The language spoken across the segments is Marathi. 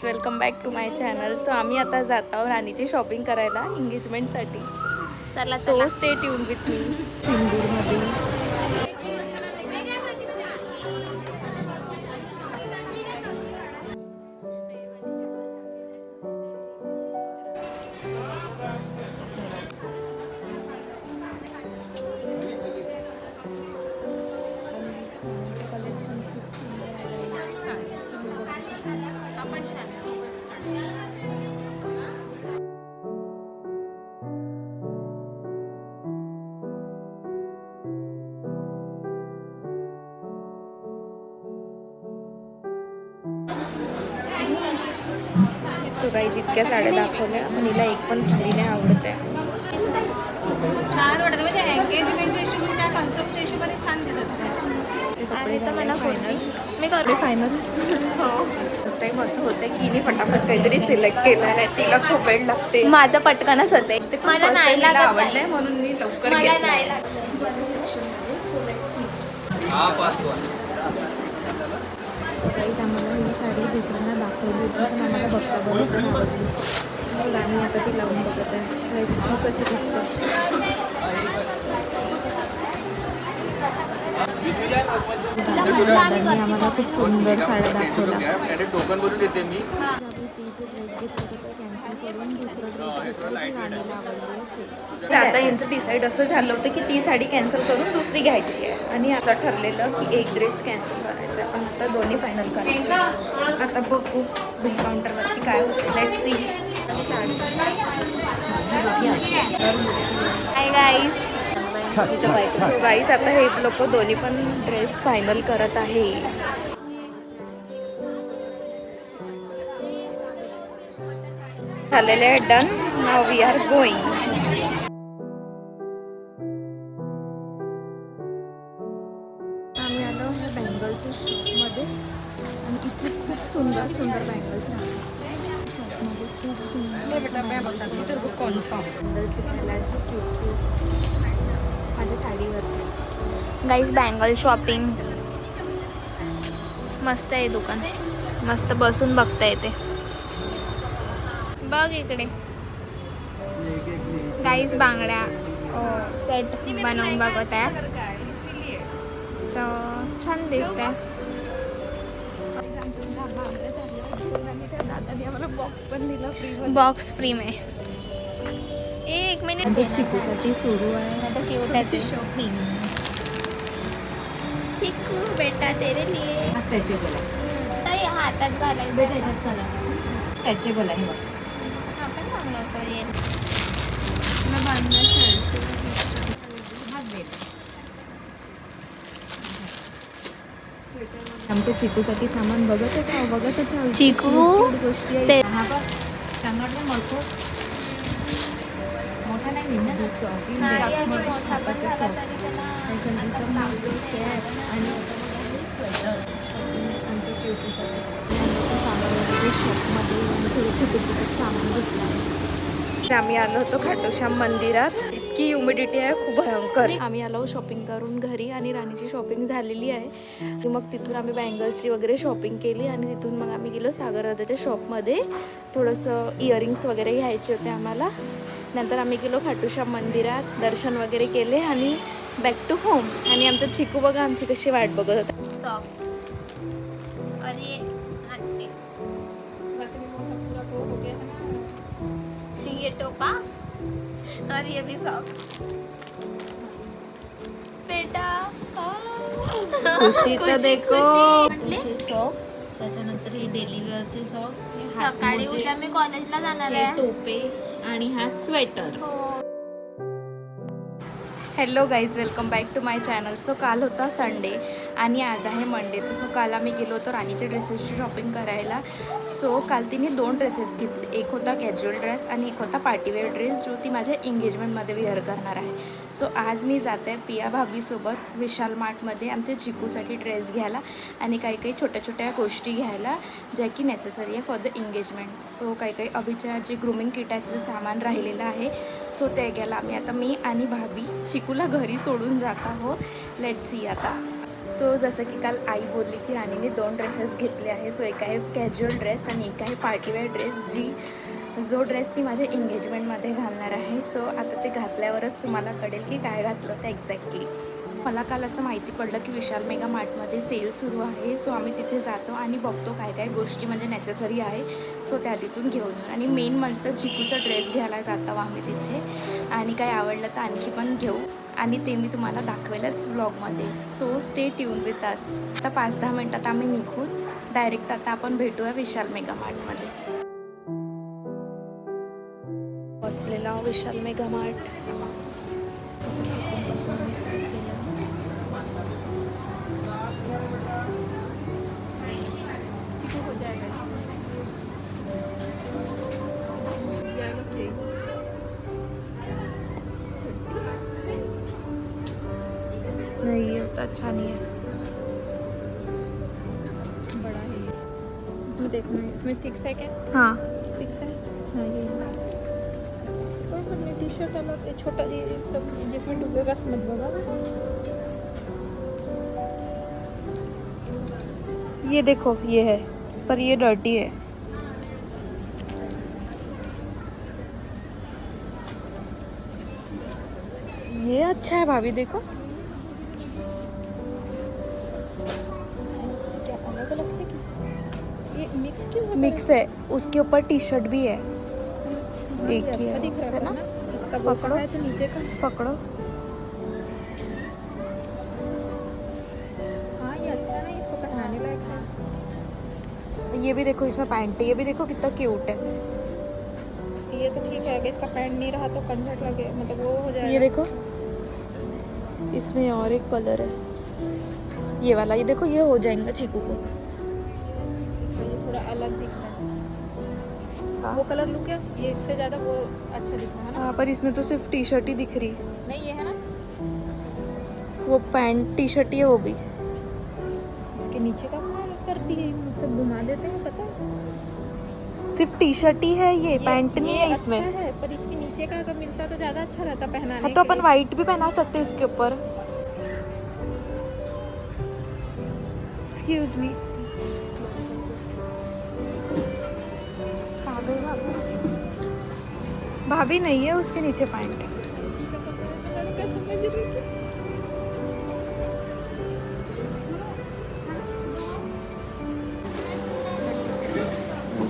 Welcome back to my channel. So आम्ही आता जात आहोत राणीची शॉपिंग करायला एंगेजमेंटसाठी. चला so stay tuned with me. सिंदूरमध्ये सो गाईज इतक्या साड्या दाखवल्या आणि हिला एक पण साडी नाही आवडत आहे. छान वाटत म्हणजे एंगेजमेंटच्या हिशोबाने त्या कॉन्सेप्टच्या हिशोबाने छान दिसत. मी करते फायनल. हो फर्स्ट टाइम असं होतं की हिने फटाफट काहीतरी सिलेक्ट केलं नाही. तिला खूप वेळ लागते. माझं पटकनच होते. मला नाही लागत आवडलंय म्हणून मी लवकर मला नाही लागत. काहीच आम्हाला ही साडी दुसऱ्यांना दाखवली होती पण आम्हाला बघता बघून आवडली. मग आम्ही आता ती लावून बघत आहे कशी दिसते. दादांनी आम्हाला खूप सुंदर साड्या दाखवल्या. टोकन बोलून देते मी. आता यांचं डिसाईड असं झालं होतं की ती साडी कॅन्सल करून दुसरी घ्यायची आहे आणि असं ठरलेलं की एक ड्रेस कॅन्सल करायचा आहे. पण आता दोन्ही फायनल करायचे. आता बघू बिल काउंटरवरती काय होतं. Let's see. Hi guys. So guys आता हे लोक दोन्ही पण ड्रेस फायनल करत आहे. झालेले आहे done. Now we are going. आम्ही आलो बँगलच्या शॉपमध्ये आणि इथेच खूप सुंदर सुंदर बँगल्स आहेत. शॉपमध्ये खूप सुंदर माझ्या साडीवरती. गाईस बँगल शॉपिंग मस्त आहे दुकान. मस्त बसून बघता येते. बघ इकडे गाईस बांगड्या सेट बनवून बघत आहे. तर छान दिसत आहे. बॉक्स पण दिला फ्री. बॉक्स फ्री में. एक मिनिट. चिकूसाठी सुरू आहे आता क्यूट आहे शॉपिंग. चिकू बेटा तेरे लिए. स्ट्रेचेबल आहे. ताई हातात घालायचं. स्ट्रेचेबल आहे. आपण मागलो होतो ये. आमच्या चिकूसाठी सामान बघतच चिकू गोष्टी ते मोठा नाही मिळणार. त्याच्यानंतर आणि स्वेटर आमच्या चिकूसाठी शॉपमध्ये थोडं छोटे सामान घेतलं. आम्ही आलो होतो खाटूश्याम मंदिरात. इतकी ह्युमिडिटी आहे खूप भयंकर. आम्ही आलो शॉपिंग करून घरी आणि राणीची शॉपिंग झालेली आहे. आणि मग तिथून आम्ही बँगल्सची वगैरे शॉपिंग केली आणि तिथून मग आम्ही गेलो सागरदादाच्या शॉपमध्ये. थोडंसं इयरिंग्स वगैरे घ्यायचे होते आम्हाला. नंतर आम्ही गेलो खाटूश्याम मंदिरात, दर्शन वगैरे केले आणि बॅक टू होम. आणि आमचं चिकू बघा आमची कशी वाट बघत होता. सॉक्स अरे हटते ये टोपा और ये भी सॉक्स बेटा. खुशी तर देखो. खुशी. सॉक्स, त्याच्यानंतर हे डेली वेअरचे सॉक्स, सकाळी उद्या मी कॉलेजला जाणार आहे. टोपे आणि हा स्वेटर. हो. Hello guys, welcome back to my channel. So काल होता संडे आणि आज आहे मंडेचं. सो काल आम्ही गेलो होतो राणीच्या ड्रेसेसची शॉपिंग करायला. सो काल तिने 2 ड्रेसेस घेतले. एक होता कॅज्युअल ड्रेस आणि एक होता पार्टीवेअर ड्रेस जो ती माझ्या एंगेजमेंटमध्ये वेअर करणार आहे. सो आज मी जाते पिया भाभीसोबत विशाल मार्टमध्ये आमच्या चिकूसाठी ड्रेस घ्यायला आणि काही छोट्या छोट्या गोष्टी घ्यायला ज्या की नेसेसरी आहे फॉर द एंगेजमेंट. सो काही अभिच्या जे ग्रूमिंग किट आहे त्याचं सामान राहिलेलं आहे. सो ते घ्यायला मी आणि भाभी चिकूला घरी सोडून जात आहो. लेट्स सी आता. सो जसं की काल आई बोलली की राणीने 2 ड्रेसेस घेतले आहे. सो एक आहे कॅज्युअल ड्रेस आणि एक आहे पार्टीवेअर ड्रेस, जो ड्रेस ती माझ्या एंगेजमेंटमध्ये घालणार आहे. सो आता ते घातल्यावरच तुम्हाला कळेल की काय घातलं ते एक्झॅक्टली. मला काल असं माहिती पडलं की विशाल मेगा मार्टमध्ये सेल सुरू आहे. सो आम्ही तिथे जातो आणि बघतो काय काय गोष्टी म्हणजे नेसेसरी आहे. सो त्या तिथून घेऊन येऊ आणि मेन म्हणजे तर चिकूचा ड्रेस घ्यायला जातो आम्ही तिथे आणि काय आवडलं तर आणखी पण घेऊ आणि ते मी तुम्हाला दाखवेलच व्लॉगमध्ये. So stay tuned with us. आता 5-10 मिनटात आम्ही निघूच. डायरेक्ट आता आपण भेटूया विशाल मेगा मार्टमध्ये. पोचलेला विशाल मेगा मार्ट. नहीं ये उतना अच्छा नहीं है. बड़ा है ये, इसमें देखना है, इसमें फिक्स है क्या? हाँ फिक्स है। हाँ ये कोई बात नहीं, टी शर्ट अलग, ये छोटा ये सब जिसमें डूबेगा समझ बगा। ये देखो ये है पर ये डर्टी है. ये अच्छा है भाभी देखो. क्या अलग अलग है क्या? ये मिक्स क्यों है? मिक्स है, उसके ऊपर टी शर्ट भी है. हाँ, एक ये ही अच्छा है, दिख रहा है है ना? ना? इसका वो पकड़ो. है तो नीचे का। पकड़ो. हाँ ये अच्छा है ना, इसको पहनाने लायक है। ये भी देखो, इसमें पैंट है. ये भी देखो कितना क्यूट है. ये तो ठीक है, अगर इसका पैंट नहीं रहा तो कंजट लगे, मतलब वो हो जाएगा। ये देखो इसमें और एक कलर है ये वाला. ये देखो ये हो जाएगा चीकू को. ये थोड़ा अलग दिख रहा है। हाँ. वो कलर लूँ क्या? ये इससे ज़्यादा वो अच्छा दिख रहा है ना? हाँ पर इसमें तो सिर्फ टी शर्ट ही दिख रही. नहीं ये है ना, वो पैंट टी शर्ट ही है वो भी. इसके नीचे का कहाँ करती है, सब घुमा देते हैं, पता है? सिर्फ टी शर्ट ही है ये पैंट नहीं है अच्छा इसमें. है, पर इसके नीचे का अगर मिलता तो ज़्यादा अच्छा रहता पहनाने हाँ तो के अपन लिए। वाइट भी पहना सकते हैं उसके ऊपर. Excuse me. भाभी नहीं है उसके नीचे पैंट. ठीक है, पता नहीं क्या समझ रही थी।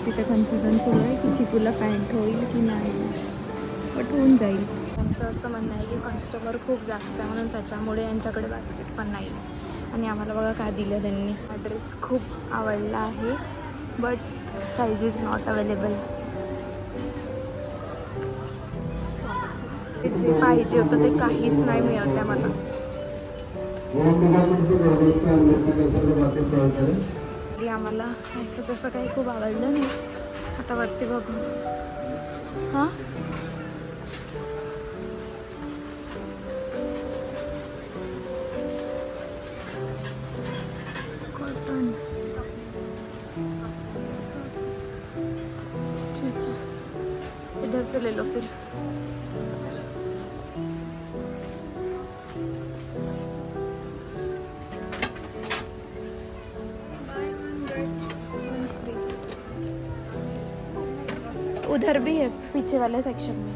तिथे कन्फ्युजन सुरू आहे की चिकूला पॅन्ट होईल की नाही, बट होऊन जाईल. आमचं असं म्हणणं आहे की कस्टमर खूप जास्त आहे म्हणून त्याच्यामुळे यांच्याकडे बास्केट पण नाही. आणि आम्हाला बघा काय दिलं त्यांनी. हा ड्रेस खूप आवडला आहे but size is not available. जे पाहिजे होतं ते काहीच नाही मिळत आहे मला. तरी आम्हाला असं तसं काही खूप आवडलं नाही. आता वरती बघू. हां कॉटन ठीक है, इधर से ले लो फिर. उधर भी है पीछे वाले सेक्शन में.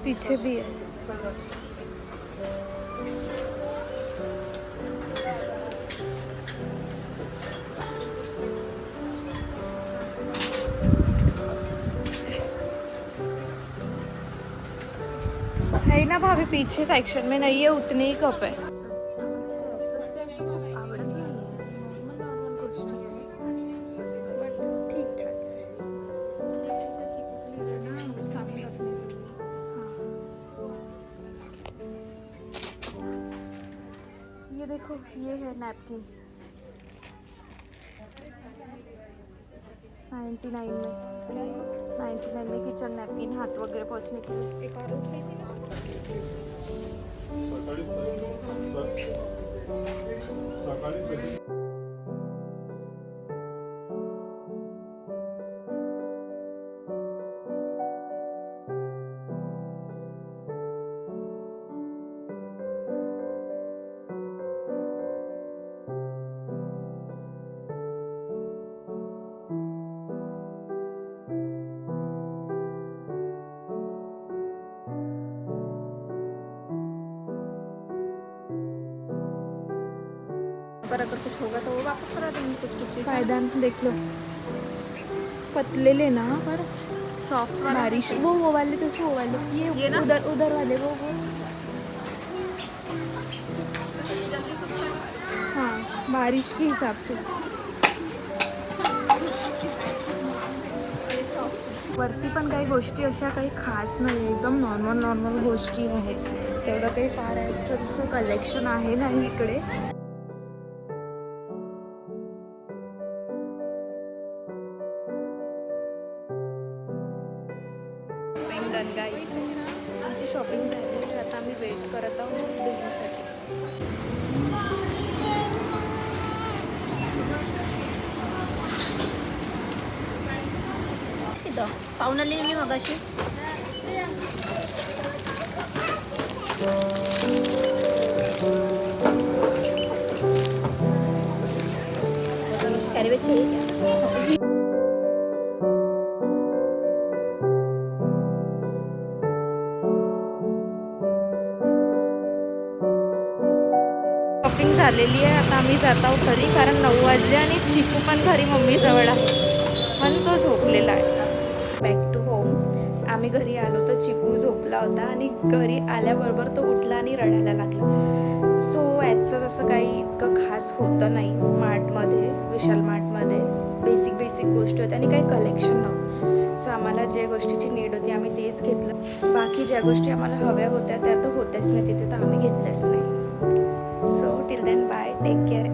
पीछे भी है. है ना भाभी, पीछे सेक्शन में नहीं है, उतने ही कप है. ये देखो ये है नैपकिन 99 में. 99 में किचन नैपकिन हाथ वगैरह पोंछने के लिए. एक और उठ रही थी ना। पर अगर कुछ होगा तो वो वापस करा देंगे कुछ कुछ चीज़। पायदान देख लो, पतले ना पर सॉफ्ट वाला बारिश वो वाले तो वो वाले ये ना? उधर उधर वाले वो जल्दी सूखता है। हाँ बारिश के हिसाब से। ये सॉफ्ट वरती पण काही गोष्टी अशा काही खास नाही, एकदम नॉर्मल गोष्टी आहेत. तेवढं काही फार आहे जसं कलेक्शन आहे नाही इकडे. आमची शॉपिंग झाली आहे, आता आम्ही वेट करत आहोत बिलिंगसाठी. तिथं पाहून आली मी मगाशी. कॅरीबॅग चाहिए. शॉपिंग झालेली आहे, आता आम्ही जात आहोत घरी, कारण 9 वाजले आणि चिकू पण घरी मम्मीजवळ आहे पण तो झोपलेला आहे. Back to home. आम्ही घरी आलो तर चिकू झोपला होता आणि घरी आल्याबरोबर तो उठला आणि रडायला लागला. सो याचं जसं काही इतकं खास होतं नाही मार्टमध्ये, विशाल मार्टमध्ये. बेसिक गोष्टी होत्या आणि काही कलेक्शन नव्हतं. सो आम्हाला ज्या गोष्टीची नीड होती आम्ही तेच घेतलं. बाकी ज्या गोष्टी आम्हाला हव्या होत्या त्या तर होत्याच नाही तिथे, तर आम्ही घेतल्याच नाही. So till then, bye, take care.